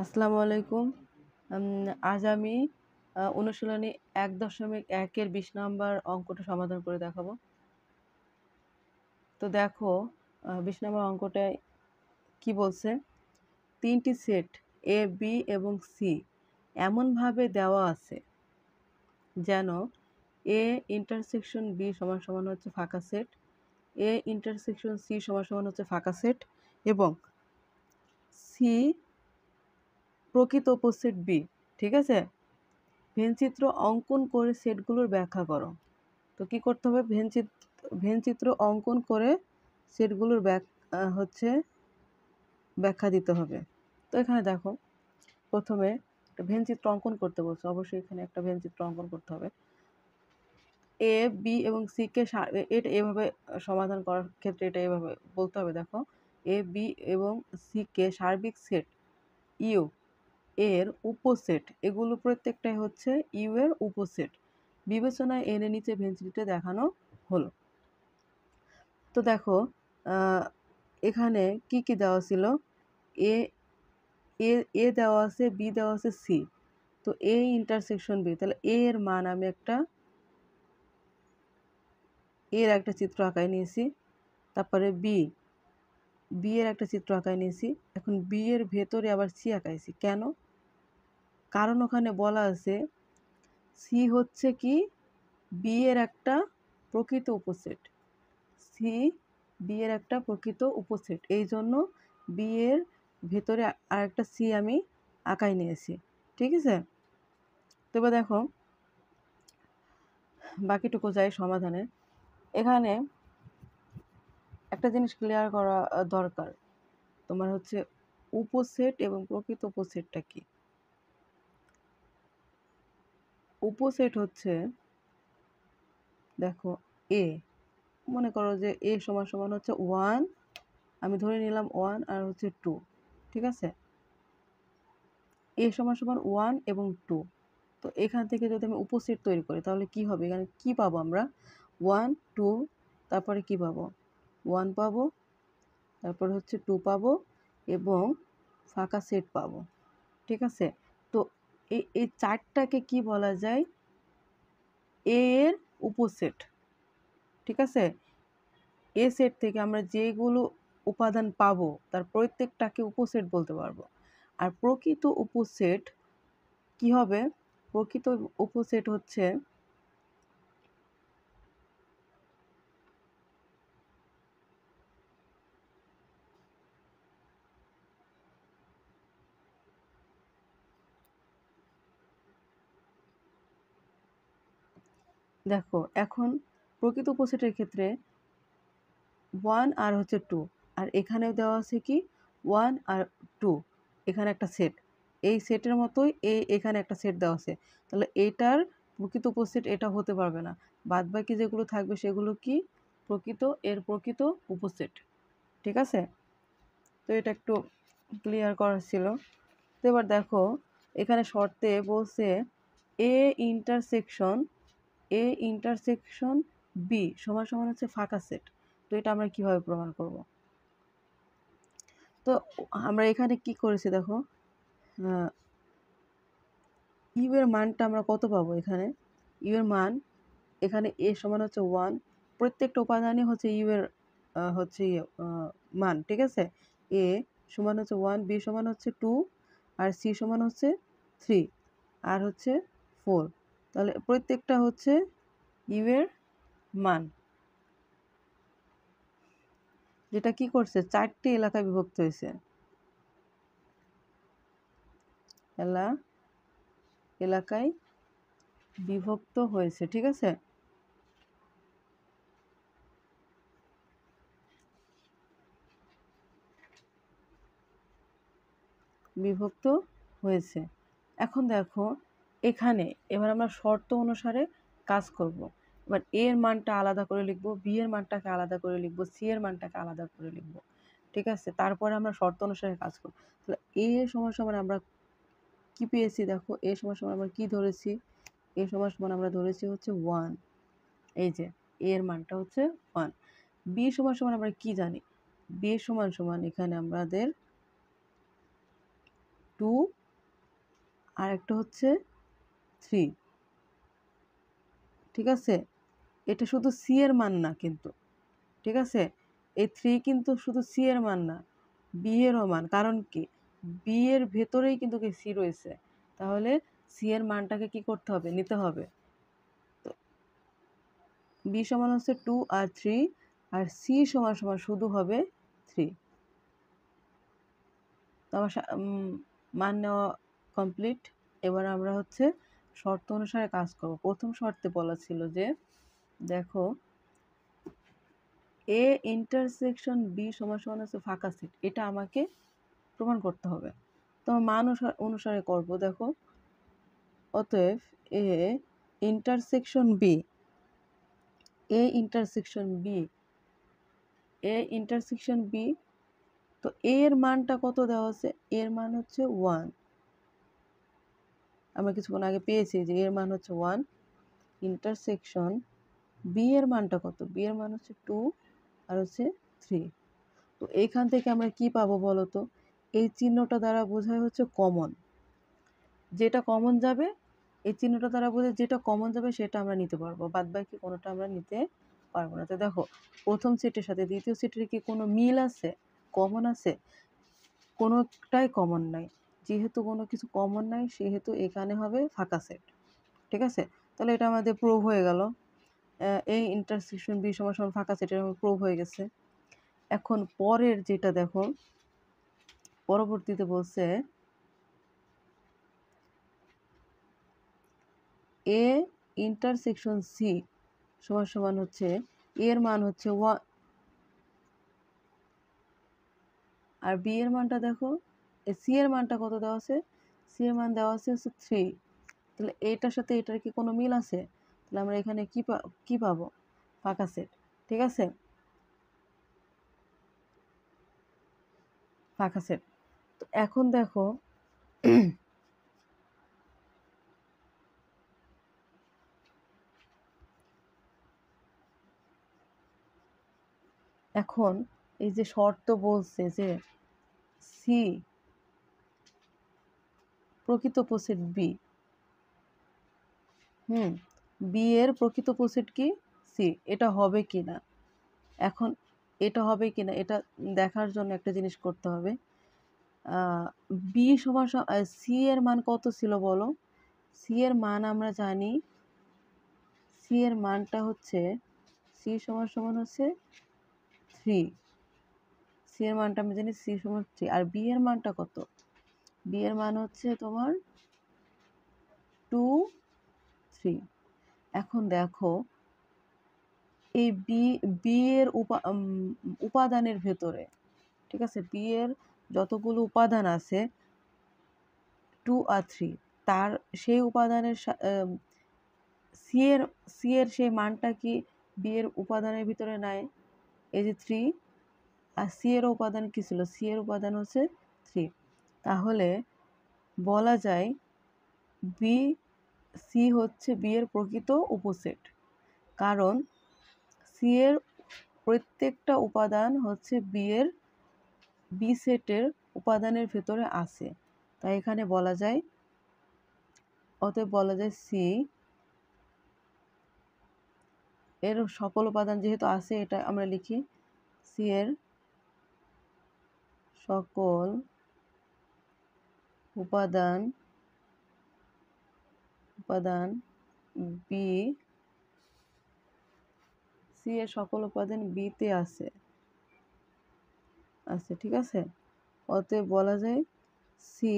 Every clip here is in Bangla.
আসসালামু আলাইকুম। আজ আমি অনুশীলনী ১.১ এর ২০ নাম্বার অঙ্কটা সমাধান করে দেখাবো। তো দেখো ২০ নাম্বার অঙ্কটায় কি বলছে? ৩ টি সেট A, B এবং C এমনভাবে দেওয়া আছে যেন A ইন্টারসেকশন B সমান হচ্ছে ফাঁকা সেট, A ইন্টারসেকশন C সমান হচ্ছে ফাঁকা সেট এবং C প্রকৃত উপসেট B। ঠিক আছে? ভেনচিত্র অঙ্কন করে সেটগুলোর ব্যাখ্যা করো। তো কি করতে হবে? ভেনচিত্র অঙ্কন করে সেটগুলোর ব্যাখ্যা দিতে হবে। তো এখানে দেখো প্রথমে একটা ভেনচিত্র অঙ্কন করতে বলছে। অবশ্যই এখানে একটা ভেনচিত্র অঙ্কন করতে হবে। এ, বি এবং সি কে এটা এভাবে সমাধান করার ক্ষেত্রে এটা এভাবে বলতে হবে। দেখো এ, বি এবং সি কে সার্বিক সেট ইউ এর উপসেট, এগুলো প্রত্যেকটাই হচ্ছে ইউ এর উপসেট বিবেচনায় এনে নিচে ভেনচিত্রে দেখানো হলো। তো দেখো এখানে কি কি দেওয়া ছিল? এ এ এ দেওয়া আছে, বি দেওয়া আছে, সি। তো এ ইন্টারসেকশন বি, তাহলে এ এর মান আমি এর একটা চিত্র আঁকায় নিয়েছি। তারপরে বি এর একটা চিত্র আঁকায় নিয়েছি। এখন বি এর ভেতরে আবার সি আঁকাইছি। কেন? কারণ ওখানে বলা আছে সি হচ্ছে কি বি এর একটা প্রকৃত উপসেট। সি বি এর একটা প্রকৃত উপসেট, এই জন্য বি এর ভেতরে আরেকটা সি আমি আঁকায় নিয়েছি। ঠিক আছে? তো এবার দেখো বাকিটুকু যাই সমাধানে। এখানে একটা জিনিস ক্লিয়ার করা দরকার, তোমার হচ্ছে উপসেট এবং প্রকৃত উপসেটটা কি। উপসেট হচ্ছে দেখো এ, মনে করো যে এ সমান হচ্ছে 1, আমি ধরে নিলাম 1 আর হচ্ছে 2। ঠিক আছে? এ সমান 1 এবং 2। তো এখান থেকে যদি আমি উপসেট তৈরি করি তাহলে কি হবে? এখানে কি পাবো আমরা? 1 2, তারপরে কি পাবো? 1 পাবো, তারপরে হচ্ছে 2 পাবো এবং ফাঁকা সেট পাবো। ঠিক আছে? তো এই চারটাকে কি বলা যায়? এ এর উপসেট। ঠিক আছে? এ সেট থেকে আমরা যেগুলো উপাদান পাবো তার প্রত্যেকটাকে উপসেট বলতে পারবো। আর প্রকৃত উপসেট কি হবে? প্রকৃত উপসেট হচ্ছে দেখো এখন প্রকৃত উপসেটের ক্ষেত্রে 1 আর হচ্ছে 2, আর এখানেও দেওয়া আছে কি 1 আর 2, এখানে একটা সেট, এই সেটের মতোই এখানে একটা সেট দেওয়া আছে। তাহলে এইটার প্রকৃত উপসেট এটা হতে পারবে না। বাদবাকি যেগুলো থাকবে সেগুলো কি প্রকৃত উপসেট। ঠিক আছে? তো এটা একটু ক্লিয়ার করার ছিল। তো এবার দেখো এখানে শর্তে বলছে এ ইন্টারসেকশন বি সমান হচ্ছে ফাঁকা সেট। তো এটা আমরা কিভাবে প্রমাণ করব? তো আমরা এখানে কি করেছি দেখো, ইউ এর মানটা আমরা কত পাবো? এখানে ইউ এর মান, এখানে এ সমান হচ্ছে 1, প্রত্যেকটা উপাদানই হচ্ছে ইউ এর হচ্ছে মান। ঠিক আছে? এ সমান হচ্ছে 1, বি সমান হচ্ছে 2, আর সি সমান হচ্ছে 3, আর হচ্ছে 4। তাহলে প্রত্যেকটা হচ্ছে ইউ এর মান, যেটা কি করছে 4টি এলাকায় বিভক্ত হয়েছে। এলাকায় বিভক্ত হয়েছে। ঠিক আছে? বিভক্ত হয়েছে। এখন দেখো এখানে এবার আমরা শর্ত অনুসারে কাজ করব। এবার এ এর মানটা আলাদা করে লিখব, বি এর মানটাকে আলাদা করে লিখব, সি এর মানটাকে আলাদা করে লিখব। ঠিক আছে? তারপরে আমরা শর্ত অনুসারে কাজ করব। তাহলে এ সমান আমরা কি পেয়েছি? দেখো এ সমান আমরা কি ধরেছি? এ সমান আমরা ধরেছি হচ্ছে 1। এই যে এ এর মানটা হচ্ছে 1। বি সমান আমরা কি জানি? বি সমান এখানে আমাদের 2 আর একটা হচ্ছে 3। ঠিক আছে, এটা শুধু সি এর মান না কিন্তু, ঠিক আছে, এই 3 কিন্তু শুধু সি এর মান না, বি এরও মান। কারণ কি, বি এর ভেতরেই কিন্তু সি রয়েছে, তাহলে সি এর মানটাকে কি করতে হবে, নিতে হবে। তো বি সমান হচ্ছে 2 আর 3, আর সি সমান সমান শুধু হবে 3। তো আমার মান নেওয়া কমপ্লিট। এবার আমরা হচ্ছে শর্ত অনুসারে কাজ করব। প্রথম শর্তে বলা ছিল যে দেখো এ ইন্টারসেকশন বি সমান সমান হচ্ছে ফাঁকা সেট, এটা আমাকে প্রমাণ করতে হবে। তো মান অনুসারে করব। দেখো, অতএব A intersection B, A intersection B, A intersection B, তো এর মানটা কত দেওয়া আছে, এর মান হচ্ছে 1। আমরা কিছুক্ষণ আগে পেয়েছি যে এর মান হচ্ছে 1। ইন্টারসেকশন বি এর মানটা কত, বি এর মান হচ্ছে 2 আর হচ্ছে 3। তো এইখান থেকে আমরা কি পাবো বলো তো, এই চিহ্নটা দ্বারা বোঝায় হচ্ছে কমন, যেটা কমন যাবে, এই চিহ্নটা দ্বারা বোঝায় যেটা কমন যাবে সেটা আমরা নিতে পারবো, বাদ বাকি কোনোটা আমরা নিতে পারবো না। তো দেখো, প্রথম সেটের সাথে দ্বিতীয় সেটের কি কোনো মিল আছে, কমন আছে? কোনোটাই কমন নাই। যেহেতু কোনো কিছু কমন নাই, সেহেতু এখানে হবে ফাঁকা সেট। ঠিক আছে, তাহলে এটা আমাদের প্রুভ হয়ে গেল, এই ইন্টারসেকশন বি সমান সমান ফাঁকা সেটের প্রুভ হয়ে গেছে। এখন পরের যেটা দেখো, পরবর্তীতে বলছে এ ইন্টারসেকশন সি সমান সমান হচ্ছে এর মান হচ্ছে 1 আর বি এর মানটা দেখো, সি এর মানটা কত দেওয়া আছে, সি এর মান দেওয়া আছে হচ্ছে 3। তাহলে এটার সাথে এটার কি কোনো মিল আছে? তাহলে আমরা এখানে কি পাবো, ফাঁকা সেট। ঠিক আছে, ফাঁকা সেট। তো এখন দেখো এখন এই যে শর্ত বলছে যে সি প্রকৃত উপসেট বি, বি এর প্রকৃত উপসেট কি সি, এটা হবে কি না। এখন এটা হবে কি না এটা দেখার জন্য একটা জিনিস করতে হবে। বি সমান সি এর মান কত ছিল বলো, সি এর মান আমরা জানি, সি এর মানটা হচ্ছে, সি সমান সমান হচ্ছে 3। সি এর মানটা আমি জানি, সি সমান 3। আর বি এর মানটা কত, বি এর মান হচ্ছে তোমার 2, 3। এখন দেখো এই বি এর উপাদানের ভেতরে, ঠিক আছে, বি এর যতগুলো উপাদান আছে 2 আর 3, তার সেই উপাদানের সি এর সেই মানটা কি বি এর উপাদানের ভিতরে নাই, এই যে 3। আর সি এর উপাদান কি ছিল, সি এর উপাদান হচ্ছে 3। তাহলে বলা যায় বি, সি হচ্ছে বি এর প্রকৃত উপসেট, কারণ সি এর প্রত্যেকটা উপাদান হচ্ছে বি সেটের উপাদানের ভেতরে আছে। তাই এখানে বলা যায়, অতএব বলা যায় সি এর সকল উপাদান যেহেতু আছে, এটা আমরা লিখি সি এর সকল উপাদান বি, সি এর সকল উপাদান বিতে আছে, ঠিক আছে। অতএব বলা যায় সি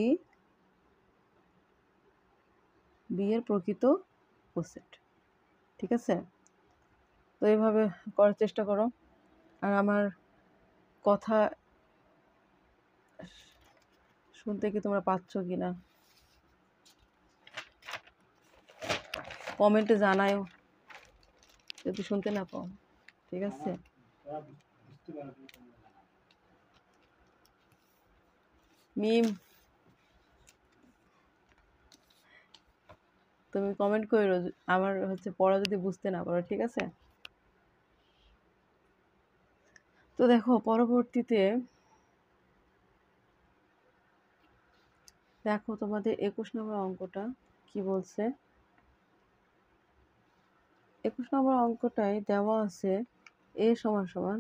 বি এর প্রকৃত উপসেট। ঠিক আছে, তো এইভাবে করার চেষ্টা করো। আর আমার কথা শুনতে কি তোমরা পাচ্ছ কিনা কমেন্টে জানাও যদি শুনতে না পাও। ঠিক আছে, মিম তুমি কমেন্ট করো আমার হচ্ছে পড়া যদি বুঝতে না পারো। ঠিক আছে, তো দেখো পরবর্তীতে দেখো তোমাদের 21 নম্বর অঙ্কটা কি বলছে। 21 নম্বর অঙ্কটায় দেওয়া আছে এ সমান সমান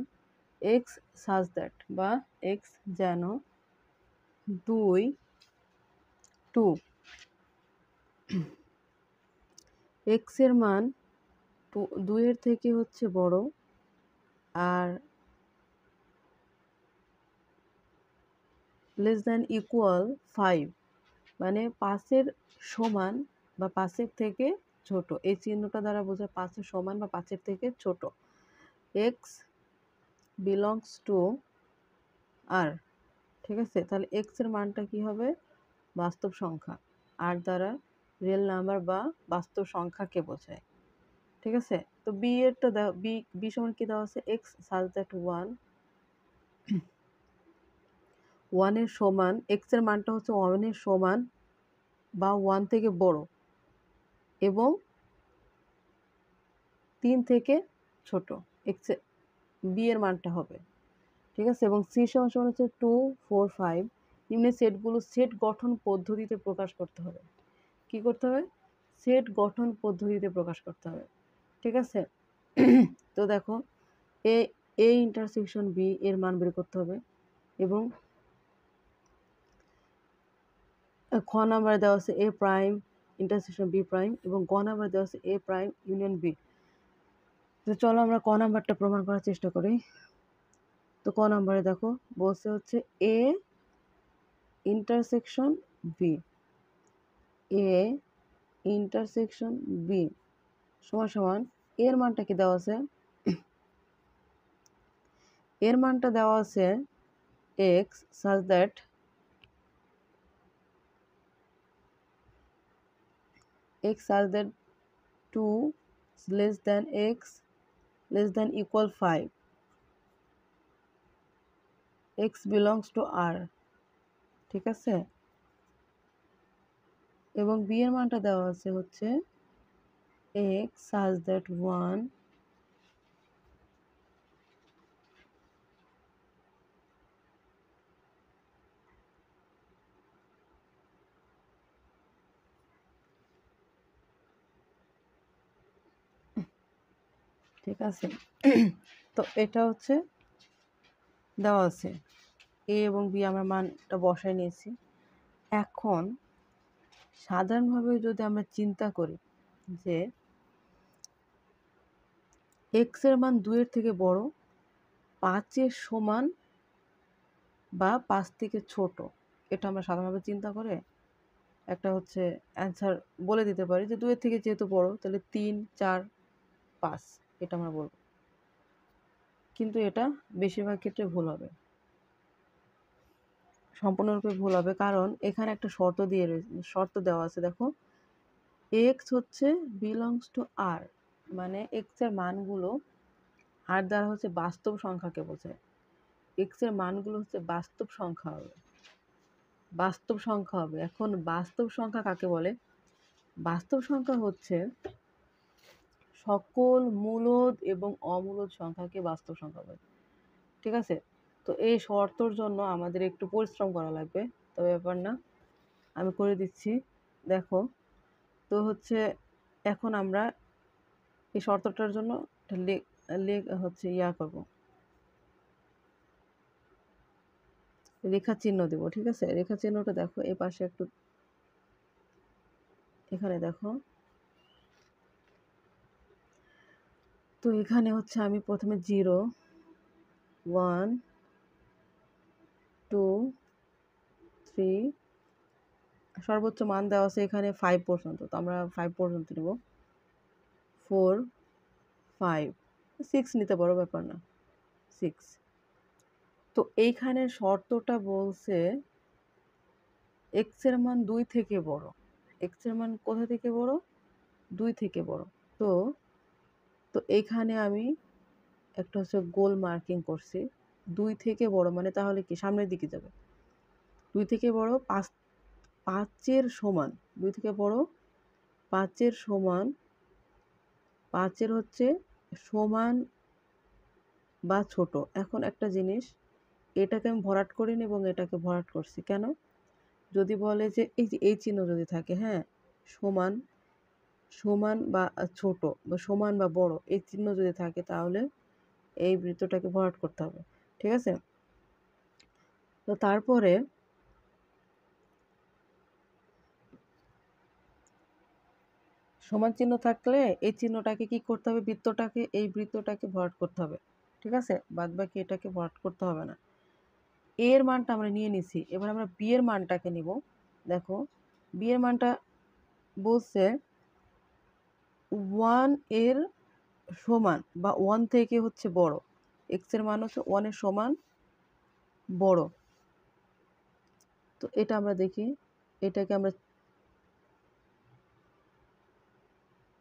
এক্স সাজ দ্যাট বা এক্স যেন 2 এক্স এর মান 2 এর থেকে হচ্ছে বড় আর লেস দ্যান ইকুয়াল 5, মানে 5-এর সমান বা 5-এর থেকে ছোট। এই চিহ্নটা দ্বারা বোঝায় 5-এর সমান বা 5-এর থেকে ছোট। এক্স বিলংস টু আর, ঠিক আছে। তাহলে এক্স এর মানটা কি হবে, বাস্তব সংখ্যা। আর দ্বারা রিয়েল নাম্বার বা বাস্তব সংখ্যাকে বোঝায়, ঠিক আছে। তো বি এরটা বি বি সমান কি দেওয়া আছে, এক্স সাজ দ্যাট 1 এর সমান, এক্স এর মানটা হচ্ছে 1 এর সমান বা 1 থেকে বড় এবং 3 থেকে ছোট। এক্স বি এর মানটা হবে, ঠিক আছে। এবং সি সমান সমান হচ্ছে 2, 4, 5। নিম্নের সেটগুলো সেট গঠন পদ্ধতিতে প্রকাশ করতে হবে। কি করতে হবে, সেট গঠন পদ্ধতিতে প্রকাশ করতে হবে, ঠিক আছে। তো দেখো এ এ ইন্টারসেকশন বি এর মান বের করতে হবে এবং খ নাম্বারে দেওয়া আছে এ প্রাইম ইন্টারসেকশন বি প্রাইম এবং গ নাম্বারে দেওয়া আছে এ প্রাইম ইউনিয়ন বি। তো চলো আমরা ক নাম্বারটা প্রমাণ করার চেষ্টা করি। তো ক নাম্বারে দেখো বলছে হচ্ছে A intersection B, A intersection B সমান সমান এর মানটা কি দেওয়া আছে, এর মানটা দেওয়া আছে x such that x such that 2 less than x less than equal 5, x belongs to R, ঠিক আছে। এবং b এর মানটা দেওয়া আছে হচ্ছে x such that 1 ঠিক আছে। তো এটা হচ্ছে দেওয়া আছে a এবং b, আমরা মানটা বসাই নিয়েছি। এখন সাধারণভাবে যদি আমরা চিন্তা করি যে x এর মান 2 এর থেকে বড়, 5 এর সমান বা 5 থেকে ছোট, এটা আমরা সাধারণভাবে চিন্তা করে একটা হচ্ছে অ্যান্সার বলে দিতে পারি যে 2 এর থেকে যেহেতু বড় তাহলে 3, 4, 5 এটা আমরা বলব। কিন্তু এটা বেশিরভাগ ক্ষেত্রে ভুল হবে, সম্পূর্ণরূপে ভুল হবে। কারণ এখানে একটা শর্ত দেওয়া আছে। দেখো এক্স হচ্ছে বিলংস টু আর, মানে এক্স এর মানগুলো আর দ্বারা হচ্ছে বাস্তব সংখ্যাকে বোঝায়। এক্স এর মানগুলো হচ্ছে বাস্তব সংখ্যা হবে, বাস্তব সংখ্যা হবে। এখন বাস্তব সংখ্যা কাকে বলে, বাস্তব সংখ্যা হচ্ছে সকল মূলদ এবং অমূলদ সংখ্যাকে বাস্তব সংখ্যা বলে, ঠিক আছে। তো এই শর্তর জন্য আমাদের একটু পরিশ্রম করা লাগবে, তবে ব্যাপার না, আমি করে দিচ্ছি। দেখো তো হচ্ছে এখন আমরা এই শর্তটার জন্য হচ্ছে করব, রেখা চিহ্ন দেব, ঠিক আছে। রেখা চিহ্নটা দেখো এই পাশে একটু, এখানে দেখো। তো এখানে হচ্ছে আমি প্রথমে 0, 1, 2, 3, সর্বোচ্চ মান দেওয়া আছে এখানে 5 পর্যন্ত, তো আমরা 5 পর্যন্ত নেব। 4, 5, 6 নিতে পারো, ব্যাপার না, 6। তো এইখানে শর্তটা বলছে এক্স এর মান 2 থেকে বড়, এক্স এর মান কোথা থেকে বড়, 2 থেকে বড়। তো তো এইখানে আমি একটা হচ্ছে গোল মার্কিং করছি, 2 থেকে বড় মানে তাহলে কি সামনের দিকে যাবে। 2 থেকে বড় 5-এর সমান, 2 থেকে বড় 5-এর সমান, 5-এর হচ্ছে সমান বা ছোট। এখন একটা জিনিস, এটাকে আমি ভরাট করিনি এবং এটাকে ভরাট করছি কেন, যদি বলে যে এই যে এই চিহ্ন যদি থাকে, হ্যাঁ, সমান সমান বা ছোট বা সমান বা বড় এই চিহ্ন যদি থাকে তাহলে এই বৃত্তটাকে ভরাট করতে হবে। ঠিক আছে? তো তারপরে সমান চিহ্ন থাকলে এই চিহ্নটাকে কি করতে হবে, এই বৃত্তটাকে ভরাট করতে হবে। ঠিক আছে? বাদবাকি এটাকে ভরাট করতে হবে না। এ এর মানটা আমরা নিয়ে নিছি, এবার আমরা বি এর মানটাকে নিব। দেখো বি এর মানটা বলছে 1 এর সমান বা 1 থেকে হচ্ছে বড়, এক্স এর মান হচ্ছে 1 এর সমান বড়। তো এটা আমরা দেখি, এটাকে আমরা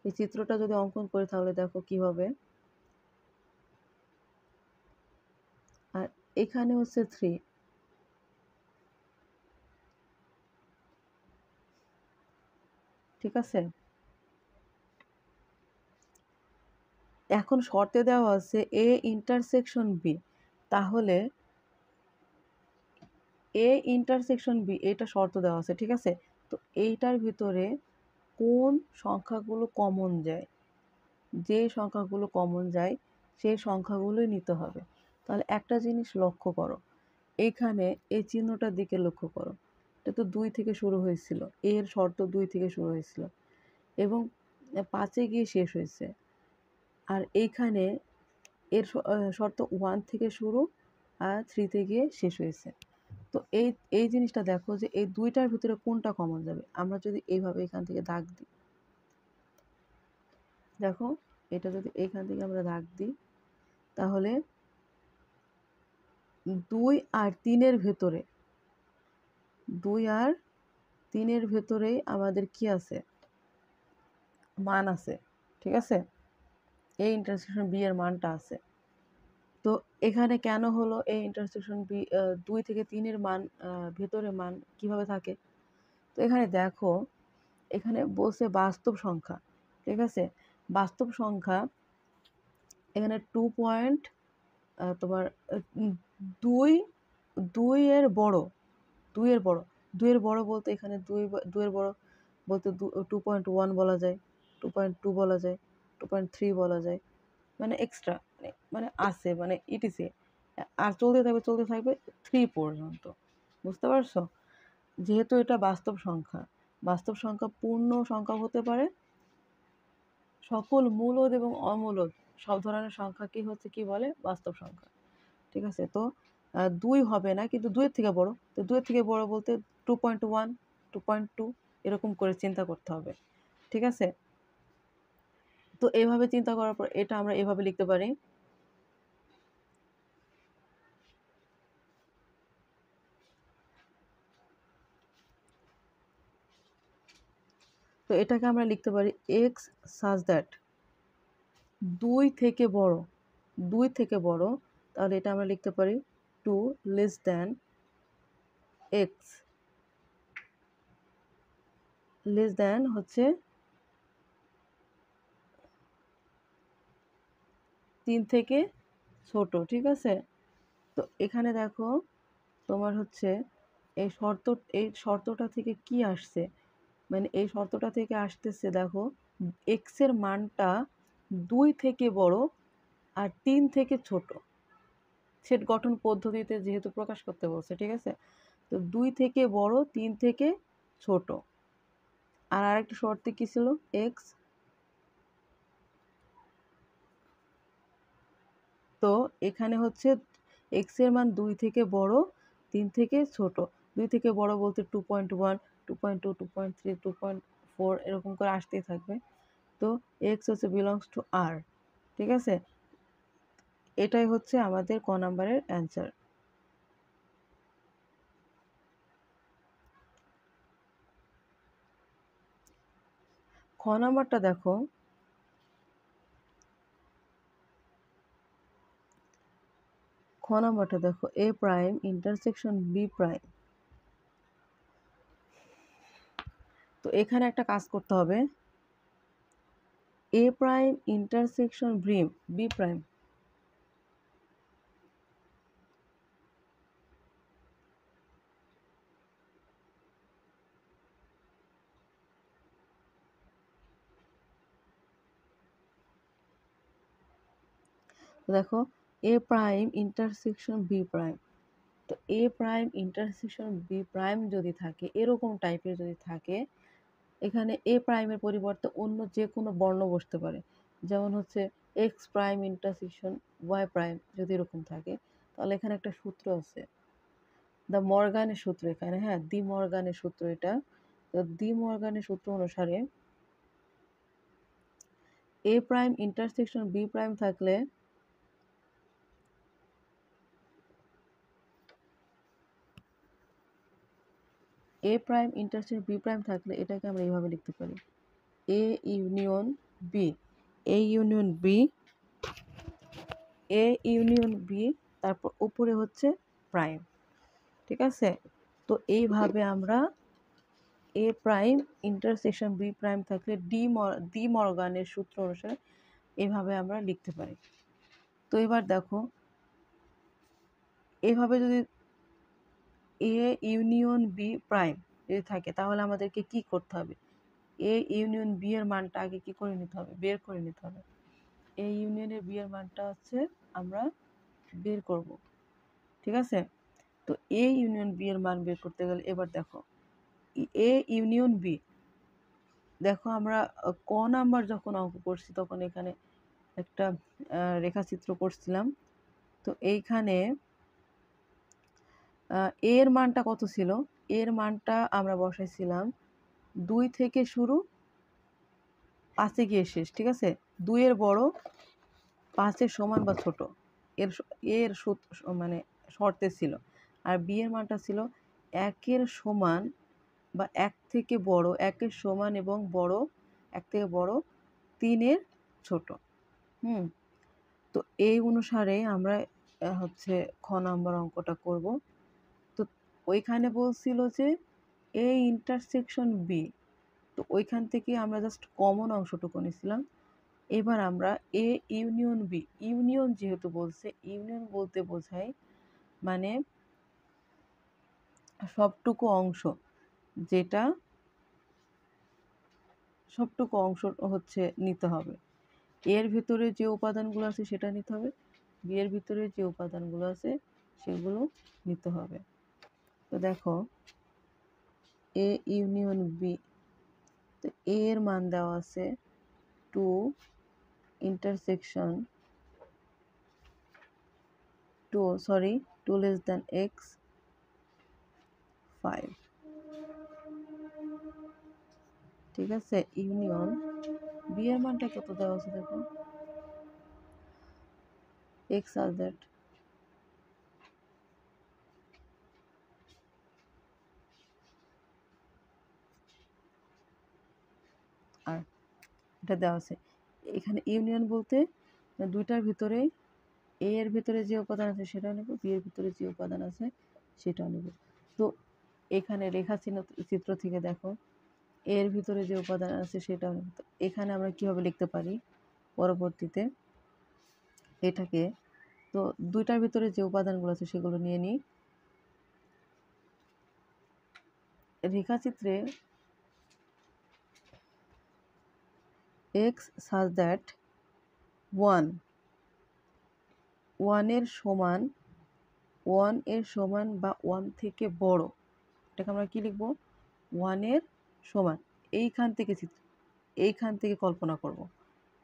এই চিত্রটা যদি অঙ্কন করি তাহলে দেখো কি হবে। আর এখানে হচ্ছে 3, ঠিক আছে? এখন শর্তে দেওয়া আছে এ ইন্টারসেকশন বি, তাহলে এ ইন্টারসেকশন বি এটা শর্ত দেওয়া আছে, ঠিক আছে? তো এইটার ভিতরে কোন সংখ্যাগুলো কমন যায়, যে সংখ্যাগুলো কমন যায় সেই সংখ্যাগুলোই নিতে হবে। তাহলে একটা জিনিস লক্ষ্য করো, এইখানে এই চিহ্নটার দিকে লক্ষ্য করো, এটা তো 2 থেকে শুরু হয়েছিল, এর শর্ত 2 থেকে শুরু হয়েছিল এবং 5-এ গিয়ে শেষ হয়েছে। আর এইখানে এর শর্ত 1 থেকে শুরু আর 3-তে গিয়ে শেষ হয়েছে। তো এই জিনিসটা দেখো যে এই দুইটার ভিতরে কোনটা কমন যাবে। আমরা যদি এইভাবে এখান থেকে দাগ দিই, দেখো এটা যদি এইখান থেকে আমরা দাগ দিই তাহলে 2 আর 3-এর ভেতরে, 2 আর 3-এর ভেতরেই আমাদের কি আছে, মান আছে, ঠিক আছে? এই ইন্টারসেকশন বি এর মানটা আছে। তো এখানে কেন হলো এই ইন্টারসেকশন বি 2 থেকে 3-এর মান ভেতরে মান কিভাবে থাকে? তো এখানে দেখো, এখানে বলছে বাস্তব সংখ্যা, ঠিক আছে? বাস্তব সংখ্যা এখানে 2 পয়েন্ট তোমার 2 2 এর বড়, 2 এর বড়, 2 এর বড় বলতে এখানে 2 এর বড় বলতে 2.1 বলা যায়, 2.2 বলা যায়, 2.3 বলা যায়, মানে এক্সট্রা, মানে আছে, মানে ইটিসি আর চলতে থাকবে 3 পর্যন্ত। বুঝতে পারছো? যেহেতু এটা বাস্তব সংখ্যা, বাস্তব সংখ্যা পূর্ণ সংখ্যা হতে পারে, সকল মূলদ এবং অমূলদ সব ধরনের সংখ্যাকে হচ্ছে কি বলে, বাস্তব সংখ্যা। ঠিক আছে? তো 2 হবে না, কিন্তু 2 এর থেকে বড়, তো 2 এর থেকে বড় বলতে 2.1, 2.2 এরকম করে চিন্তা করতে হবে। ঠিক আছে? তো এইভাবে চিন্তা করার পর এটা আমরা এভাবে লিখতে পারি, তো এটাকে আমরা লিখতে পারি এক্স সাজ দ্যাট 2 থেকে বড়, 2 থেকে বড়, তাহলে এটা আমরা লিখতে পারি 2 less than x, less than হচ্ছে 3 থেকে ছোট, ঠিক আছে? তো এখানে দেখো তোমার হচ্ছে এই শর্তটা থেকে কি আসছে, মানে এই শর্তটা থেকে আসতেছে দেখো এক্স এর মানটা 2 থেকে বড় আর 3 থেকে ছোট, সেট গঠন পদ্ধতিতে যেহেতু প্রকাশ করতে বলছে, ঠিক আছে? তো 2 থেকে বড়, 3 থেকে ছোট। আর আরেকটা শর্তে কি ছিল, এক্স, তো এখানে হচ্ছে এক্স এর মান 2 থেকে বড়, 3 থেকে ছোট। 2 থেকে বড় বলতে 2.1, 2.2, 2.3, 2.4 এরকম করে আসতেই থাকবে। তো এক্স হচ্ছে বিলংস টু আর, ঠিক আছে? এটাই হচ্ছে আমাদের ক নাম্বারের অ্যান্সার। খ নাম্বারটা দেখো, খ নাম্বারটা দেখো এ প্রাইম ইন্টারসেকশন বি প্রাইম। তো এখানে একটা কাজ করতে হবে, এ প্রাইম ইন্টারসেকশন বি প্রাইম, তো দেখো এ প্রাইম ইন্টারসেকশন বি প্রাইম, তো এ প্রাইম ইন্টারসেকশন বি প্রাইম যদি থাকে, এরকম টাইপের যদি থাকে, এখানে এ প্রাইমের পরিবর্তে অন্য যে কোনো বর্ণ বসতে পারে, যেমন হচ্ছে X prime intersection Y prime, যদি এরকম থাকে তাহলে এখানে একটা সূত্র আছে, দ্য মর্গানের সূত্র এখানে, হ্যাঁ দি মর্গানের সূত্র এটা। তো দি মর্গানের সূত্র অনুসারে A prime intersection B prime থাকলে A prime intersection B prime থাকলে এটাকে আমরা এইভাবে লিখতে পারি, A union B, A union B, A union B, তারপর উপরে হচ্ছে প্রাইম, ঠিক আছে। তো এইভাবে আমরা A prime intersection B prime থাকলে ডি মর্গানের সূত্র অনুসারে এভাবে আমরা লিখতে পারি। তো এবার দেখো এভাবে যদি এ ইউনিয়ন বি প্রাইম যদি থাকে তাহলে আমাদেরকে কি করতে হবে, এ ইউনিয়ন বি এর মানটা আগে কি করে নিতে হবে, বের করে নিতে হবে। এ ইউনিয়নের বি এর মানটা হচ্ছে আমরা বের করব, ঠিক আছে। তো এ ইউনিয়ন বি এর মান বের করতে গেলে এবার দেখো এ ইউনিয়ন বি, দেখো আমরা ক নাম্বার যখন অঙ্ক করছি তখন এখানে একটা রেখাচিত্র করছিলাম। তো এইখানে এর মানটা কত ছিল, এর মানটা আমরা বসাইছিলাম 2 থেকে শুরু 5-এ গিয়ে শেষ, ঠিক আছে। 2 এর বড়, 5-এর সমান বা ছোট, এর এর মানে শর্তে ছিল। আর বি এর মানটা ছিল 1-এর সমান বা 1 থেকে বড়, 1-এর সমান এবং বড়, 1 থেকে বড়, 3-এর ছোট। তো এই অনুসারে আমরা হচ্ছে খ নাম্বার অঙ্কটা করব। তো ওইখানে বলছিল যে এ ইন্টারসেকশন বি, তো ওইখান থেকে আমরা জাস্ট কমন অংশটুকু নিয়েছিলাম। এবার আমরা এ ইউনিয়ন বি, ইউনিয়ন যেহেতু বলছে, ইউনিয়ন বলতে বোঝায় মানে সবটুকু অংশ, যেটা সবটুকু অংশ হচ্ছে নিতে হবে। এর ভিতরে যে উপাদানগুলো আছে সেটা নিতে হবে, বি এর ভিতরে যে উপাদানগুলো আছে সেগুলো নিতে হবে। তো দেখো এ ইউনিয়ন বি, তো এ এর মান দেওয়া আছে 2 ইন্টারসেকশন 2 লেস দ্যান এক্স 5, ঠিক আছে। ইউনিয়ন বি এর মানটা কত দেওয়া আছে দেখো, এক্স আর দ্যাট, আর এটা দেওয়া আছে। এখানে ইউনিয়ন বলতে দুইটার ভিতরে এ এর ভিতরে যে উপাদান আছে সেটাও নেব, বি এর ভিতরে যে উপাদান আছে সেটাও নেব। তো এখানে রেখা চিত্র থেকে দেখো এর ভিতরে যে উপাদান আছে সেটাও নেব। তো এখানে আমরা কিভাবে লিখতে পারি পরবর্তীতে এটাকে, তো দুইটার ভিতরে যে উপাদানগুলো আছে সেগুলো নিয়ে নিই। রেখাচিত্রে এক্স সাজ দ্যাট 1 এর সমান, 1 এর সমান বা 1 থেকে বড়, এটাকে আমরা কি লিখব, 1 এর সমান। এইখান থেকে কল্পনা করব,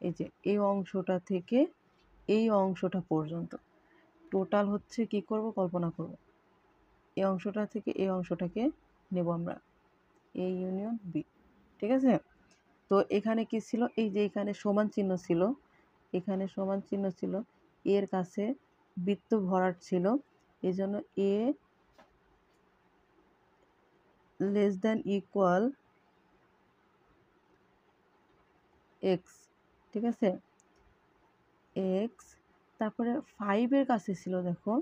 এই যে এই অংশটা থেকে এই অংশটা পর্যন্ত টোটাল হচ্ছে কি করব, কল্পনা করব। এই অংশটা থেকে এই অংশটাকে নেব আমরা, এ ইউনিয়ন বি, ঠিক আছে। তো এখানে কি ছিল, এই যে এখানে সমান চিহ্ন ছিল, এখানে সমান চিহ্ন ছিল, এর কাছে বৃত্ত ভরাট ছিল, এই জন্য এ লেস দ্যান ইকুয়াল এক্স, ঠিক আছে, এক্স, তারপরে 5 এর কাছে ছিল দেখো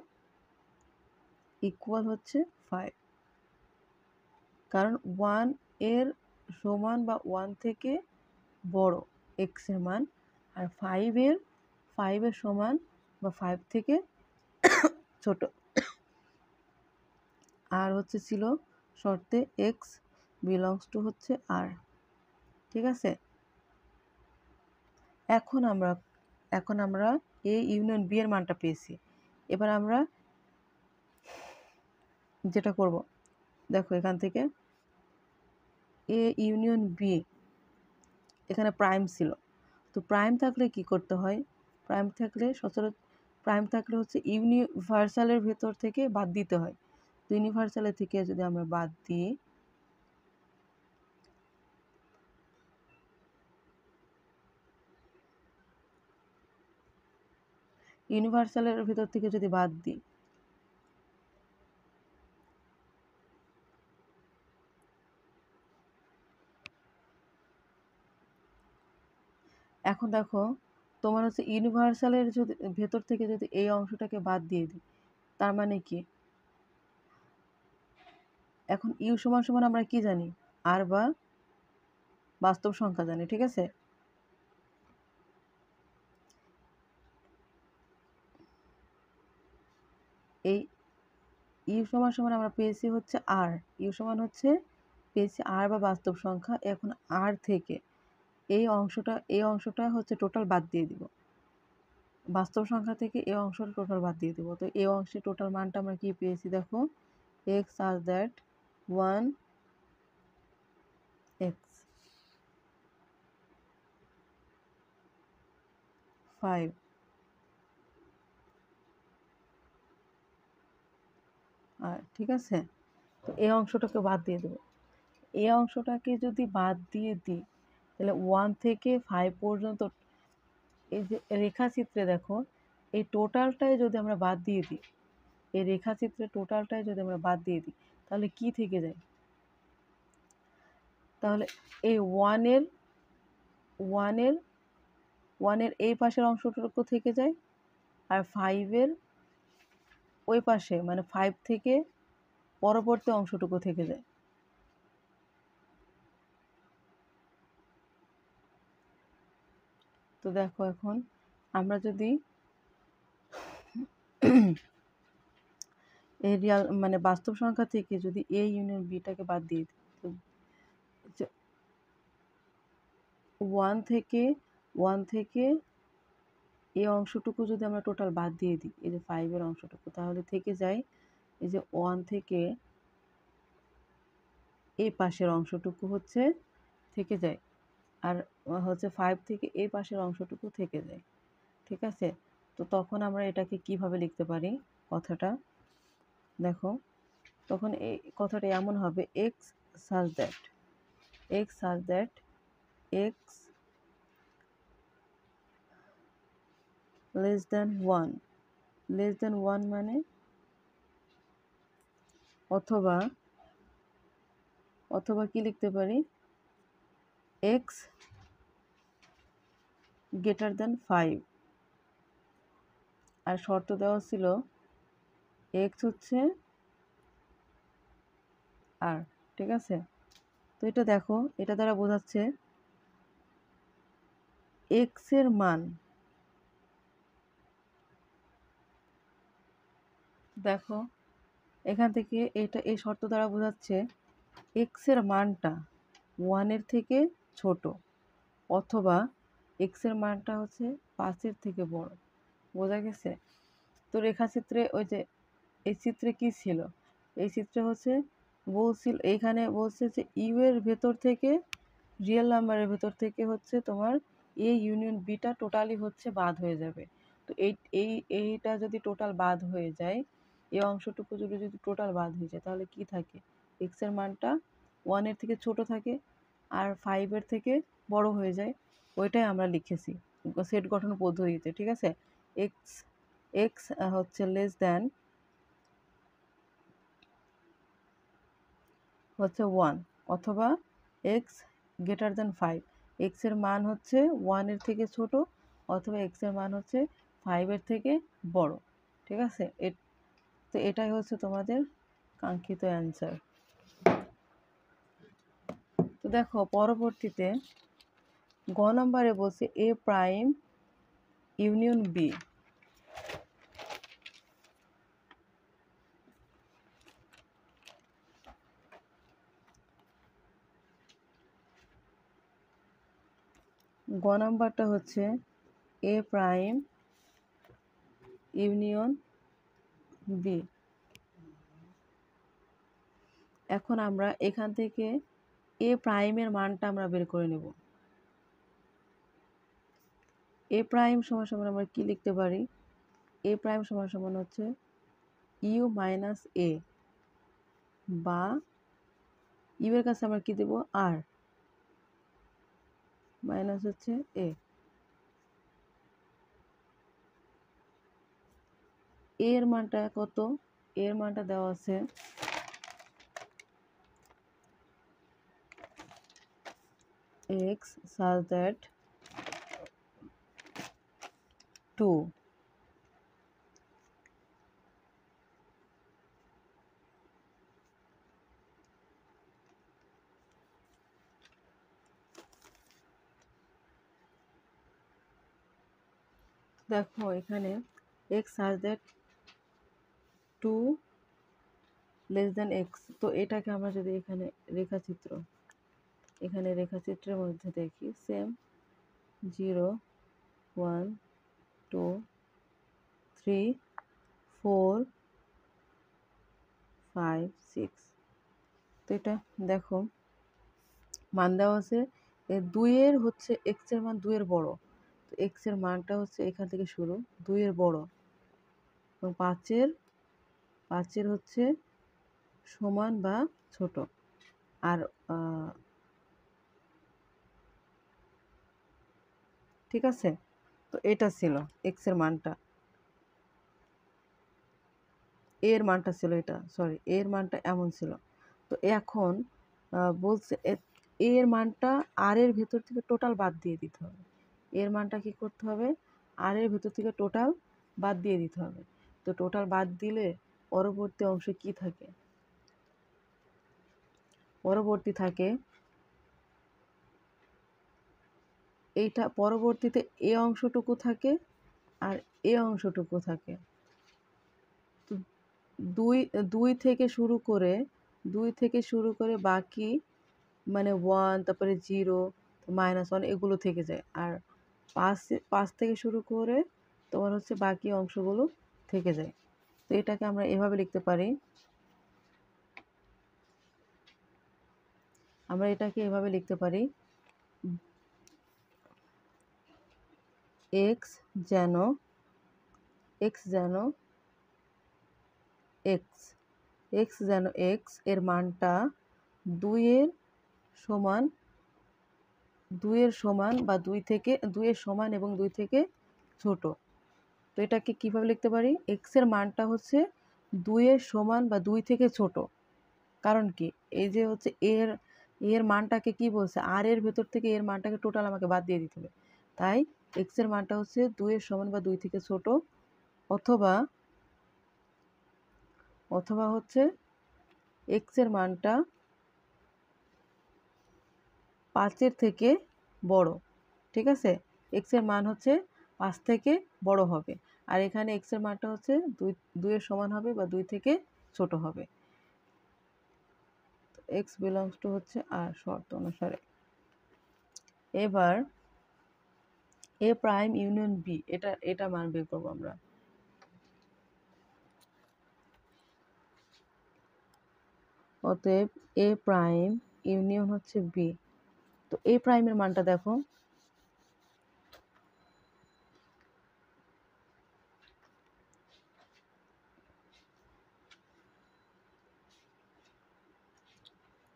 ইকুয়াল হচ্ছে 5, কারণ 1 এর সমান বা 1 থেকে বড় এক্স এর মান, আর 5 এর সমান বা 5 থেকে ছোট, আর হচ্ছে ছিল শর্তে এক্স বিলংস টু হচ্ছে আর, ঠিক আছে। এখন আমরা এ ইউনিয়ন বি এর মানটা পেয়েছি। এবার আমরা যেটা করব, দেখো এখান থেকে এ ইউনিয়ন বি, এখানে প্রাইম ছিল, তো প্রাইম থাকলে কি করতে হয়, প্রাইম থাকলে প্রাইম থাকলে হচ্ছে ইউনিভার্সালের ভেতর থেকে বাদ দিতে হয়। তো ইউনিভার্সালের থেকে যদি আমরা বাদ দিই, ইউনিভার্সালের ভেতর থেকে যদি বাদ দিই, এখন দেখো তোমার হচ্ছে ইউনিভার্সালের যদি ভেতর থেকে যদি এই অংশটাকে বাদ দিয়ে দিই, তার মানে কি, এখন ইউ সমান সমান আমরা কি জানি, আর বা বাস্তব সংখ্যা জানি, ঠিক আছে। এই ইউ সমান সমান আমরা পেয়েছি হচ্ছে আর, ইউ সমান হচ্ছে পেয়েছি আর বা বাস্তব সংখ্যা। এখন আর থেকে এই অংশটা হচ্ছে টোটাল বাদ দিয়ে দিব, বাস্তব সংখ্যা থেকে এই অংশটা টোটাল বাদ দিয়ে দিব। তো এই অংশের টোটাল মানটা আমরা কি পেয়েছি, দেখো এক্স আর দ্যাট 1 এক্স 5, আর ঠিক আছে। তো এই অংশটাকে বাদ দিয়ে দেবো, এই অংশটাকে যদি বাদ দিয়ে দিই তাহলে 1 থেকে 5 পর্যন্ত এই যে রেখাচিত্রে দেখো, এই টোটালটাই যদি আমরা বাদ দিয়ে দিই, এই রেখাচিত্রের টোটালটাই যদি আমরা বাদ দিয়ে দিই, তাহলে কি থেকে যায়, তাহলে এই ওয়ানের ওয়ানের এই পাশের অংশটুকু থেকে যায়, আর 5-এর ওই পাশে মানে 5 থেকে পরবর্তী অংশটুকু থেকে যায়। তো দেখো এখন আমরা যদি এই রিয়াল মানে বাস্তব সংখ্যা থেকে যদি এ ইউনিয়ন বিটাকে বাদ দিয়ে দিই, তো 1 থেকে এই অংশটুকু যদি আমরা টোটাল বাদ দিয়ে দিই, এই যে 5-এর অংশটুকু, তাহলে থেকে যায় এই যে 1 থেকে এই পাশের অংশটুকু হচ্ছে থেকে যায়, আর হচ্ছে 5 থেকে এই পাশের অংশটুকু থেকে যায়, ঠিক আছে। তো তখন আমরা এটাকে কিভাবে লিখতে পারি কথাটা, দেখো তখন এই কথাটা এমন হবে, x such that x less than 1 মানে অথবা কি লিখতে পারি, এক্স গ্রেটার দেন 5, আর শর্ত দেওয়া ছিল এক্স হচ্ছে আর, ঠিক আছে। তো এটা দেখো, এটা দ্বারা বোঝাচ্ছে এক্স এর মান, দেখো এখান থেকে এটা এই শর্ত দ্বারা বোঝাচ্ছে এক্স এর মানটা 1-এর থেকে ছোট, অথবা এক্স এর মানটা হচ্ছে 5-এর থেকে বড়, বোঝা গেছে। তো রেখাচিত্রে ওই যে এই চিত্রে কি ছিল, এই চিত্রে হচ্ছে বলছিল, এইখানে বলছে যে ইউ এর ভেতর থেকে রিয়েল নাম্বারের ভেতর থেকে হচ্ছে তোমার এ ইউনিয়ন বিটা টোটালি হচ্ছে বাদ হয়ে যাবে। তো এইটা যদি টোটাল বাদ হয়ে যায়, এই অংশটুকু যদি টোটাল বাদ হয়ে যায়, তাহলে কি থাকে, এক্স এর মানটা 1-এর থেকে ছোট থাকে আর 5-এর থেকে বড় হয়ে যায়। ওইটাই আমরা লিখেছি সেট গঠন পদ্ধতিতে, ঠিক আছে। এক্স এক্স হচ্ছে লেস দেন হচ্ছে 1, অথবা এক্স গ্রেটার দেন 5, এক্স এর মান হচ্ছে 1-এর থেকে ছোট, অথবা এক্স এর মান হচ্ছে 5-এর থেকে বড়, ঠিক আছে। তো এটাই হচ্ছে তোমাদের কাঙ্ক্ষিত অ্যান্সার। তো দেখো পরবর্তীতে গ নম্বরে বলছে এ প্রাইম ইউনিয়ন বি। গ নাম্বারটা হচ্ছে এ প্রাইম ইউনিয়ন বি। এখন আমরা এখান থেকে এ প্রাইমের মানটা আমরা বের করে নেব। এ প্রাইম সমান সমান আমরা কি লিখতে পারি? এ প্রাইম সমান সমান হচ্ছে ইউ মাইনাস এ, বা ইউ এর কাছে আমরা কি দেব? আর, মাইনাস হচ্ছে এ। এর মানটা কত? এর মানটা দেওয়া আছে x such that 2 দেখো এখানে x such that 2 less than x, তো এটাকে আমরা যদি এখানে রেখাচিত্রের মধ্যে দেখি, সেম 0 1 2 3 4 5 6, তো এটা দেখো মান দেওয়া আছে। দুইয়ের হচ্ছে এক্স এর মান দুইয়ের বড়, তো এক্স এর মানটা হচ্ছে এখান থেকে শুরু, দুইয়ের বড়, এবং পাঁচের হচ্ছে সমান বা ছোট। আর ঠিক আছে, তো এটা ছিল এক্স এর মানটা, এর মানটা ছিল এটা, সরি এর মানটা এমন ছিল। তো এখন বলছে এর মানটা আর এর ভেতর থেকে টোটাল বাদ দিয়ে দিতে হবে। এর মানটা কি করতে হবে? আর এর ভেতর থেকে টোটাল বাদ দিয়ে দিতে হবে। তো টোটাল বাদ দিলে পরবর্তী অংশে কি থাকে? পরবর্তী থাকে এইটা, পরবর্তীতে এ অংশটুকু থাকে আর এ অংশটুকু থাকে। তো দুই দুই থেকে শুরু করে বাকি মানে 1, তারপরে 0, -1 এগুলো থেকে যায়। আর 5 থেকে শুরু করে তোমার হচ্ছে বাকি অংশগুলো থেকে যায়। তো এটাকে আমরা এভাবে লিখতে পারি, x যেন x এর মানটা 2 এর সমান বা 2 এর সমান এবং 2 থেকে ছোট। তো এটাকে কিভাবে লিখতে পারি? x এর মানটা হচ্ছে 2 এর সমান বা 2 থেকে ছোট। কারণ কি? এই যে হচ্ছে এর মানটাকে কি বলছে? আর এর ভেতর থেকে এর মানটাকে টোটাল আমাকে বাদ দিয়ে দিতে হবে। তাই x এর মানটা হচ্ছে 2 এর সমান বা 2 থেকে ছোট, অথবা হচ্ছে x এর মানটা 5 এর থেকে বড়। ঠিক আছে? x এর মান হচ্ছে 5 থেকে বড় হবে। আর এখানে x এর মানটা হচ্ছে 2 এর সমান হবে বা 2 থেকে ছোট হবে। x belongs to হচ্ছে আর শর্ত অনুসারে। এবার এ প্রাইম ইউনিয়ন বি, এটা মান বের করবো আমরা। অতএব এ প্রাইম ইউনিয়ন হচ্ছে বি। তো এ প্রাইমের মানটা দেখো,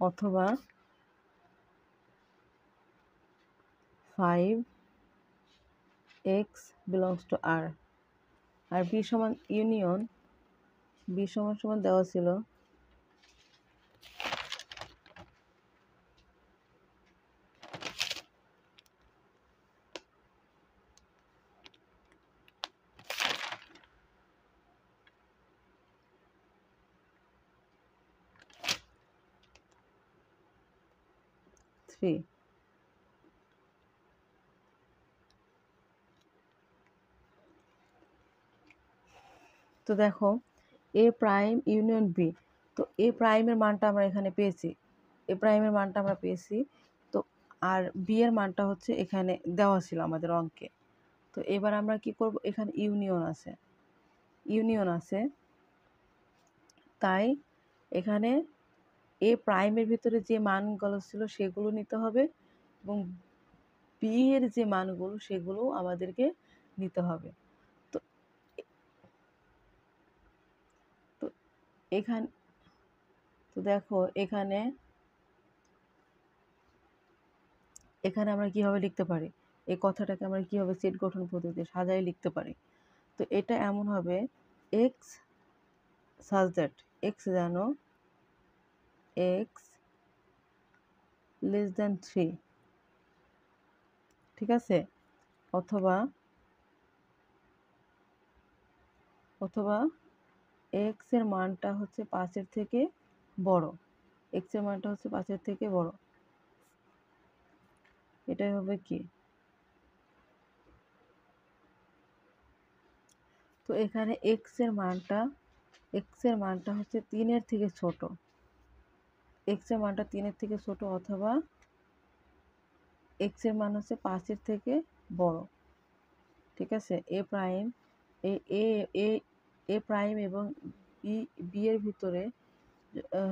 অথবা 5x belongs to r। আর বি সমান ইউনিয়ন, বি সমান দেওয়া ছিল 3। তো দেখো এ প্রাইম ইউনিয়ন বি, তো এ প্রাইমের মানটা আমরা এখানে পেয়েছি, তো আর বি এর মানটা হচ্ছে এখানে দেওয়া ছিল আমাদের অঙ্কে। তো এবার আমরা কি করব? এখানে ইউনিয়ন আছে, ইউনিয়ন আছে, তাই এখানে এ প্রাইমের ভিতরে যে মানগুলো ছিল সেগুলো নিতে হবে এবং বি এর যে মানগুলো সেগুলো আমাদেরকে নিতে হবে। তো তো এখানে তো দেখো এখানে এখানে আমরা কিভাবে লিখতে পারি, এই কথাটাকে আমরা কিভাবে সেট গঠন পদ্ধতিতে সাজায় লিখতে পারি। তো এটা এমন হবে এক্স সাজ দ্যাট এক্স যেন এক্স লেস দ্যান 3, ঠিক আছে, অথবা অথবা এক্স এর মানটা হচ্ছে 5-এর থেকে বড়, এক্স এর মানটা হচ্ছে 5-এর থেকে বড়, এটাই হবে কি। তো এখানে এক্স এর মানটা হচ্ছে 3-এর থেকে ছোট, এক্স এর মানটা 3-এর থেকে ছোট, অথবা এক্স এর মান হচ্ছে 5-এর থেকে বড়, ঠিক আছে। এ প্রাইম এ এ এ এ প্রাইম এবং বি এর ভিতরে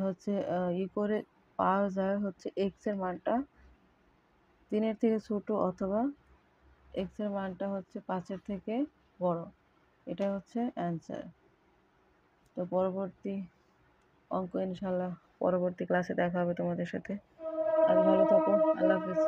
হচ্ছে করে পাওয়া যায় হচ্ছে এক্স এর মানটা 3-এর থেকে ছোট, অথবা এক্স এর মানটা হচ্ছে 5-এর থেকে বড়, এটা হচ্ছে অ্যান্সার। তো পরবর্তী অঙ্ক ইনশাল্লাহ পরবর্তী ক্লাসে দেখা হবে তোমাদের সাথে। আজ ভালো থাকো, আল্লাহ হাফিজ।